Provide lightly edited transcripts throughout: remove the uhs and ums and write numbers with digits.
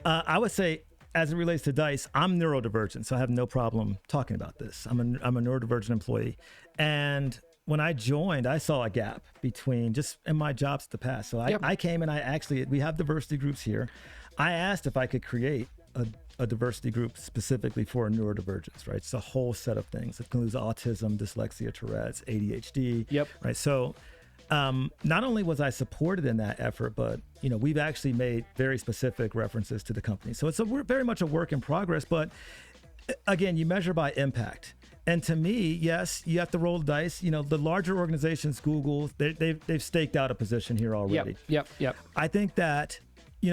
I would say, as it relates to DICE, I'm neurodivergent, so I have no problem talking about this. I'm a neurodivergent employee. And when I joined, I saw a gap between just in my jobs in the past. So I came and we have diversity groups here. I asked if I could create a diversity group specifically for neurodivergence, right? It's a whole set of things. It includes autism, dyslexia, Torres, ADHD, right? So not only was I supported in that effort, but we've actually made very specific references to the company. So we're very much a work in progress, but again, you measure by impact. And to me, yes, you have to roll the dice. The larger organizations, Google, they've staked out a position here already. Yep. I think that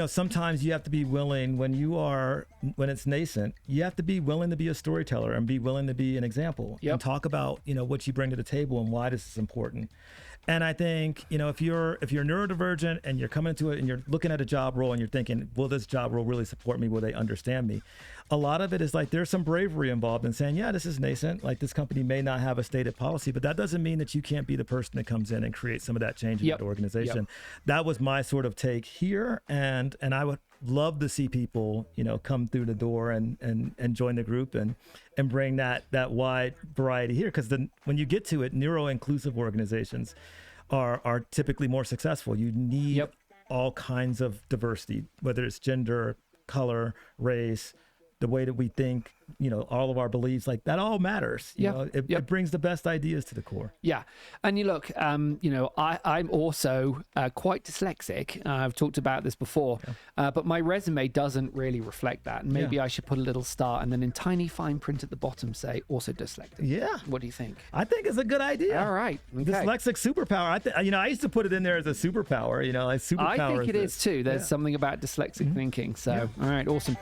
sometimes you have to be willing when it's nascent, you have to be willing to be a storyteller and be willing to be an example and talk about, what you bring to the table and why this is important. And I think, if you're neurodivergent and you're coming into it and you're looking at a job role and you're thinking, will this job role really support me? Will they understand me? A lot of it is like, there's some bravery involved in saying, yeah, this is nascent. Like, this company may not have a stated policy, but that doesn't mean that you can't be the person that comes in and creates some of that change in that organization. That was my sort of take here. And I would love to see people, come through the door and join the group and bring that wide variety here. Because when you get to it, neuro-inclusive organizations are typically more successful. You need all kinds of diversity, whether it's gender, color, race, the way that we think, all of our beliefs, like that all matters. It brings the best ideas to the core. Yeah. And you look, I'm also quite dyslexic. I've talked about this before, but my resume doesn't really reflect that. And maybe I should put a little star and then in tiny fine print at the bottom say also dyslexic. Yeah. What do you think? I think it's a good idea. All right. Okay. Dyslexic superpower. I used to put it in there as a superpower, like superpower. I think it is too. There's something about dyslexic thinking. So, all right. Awesome.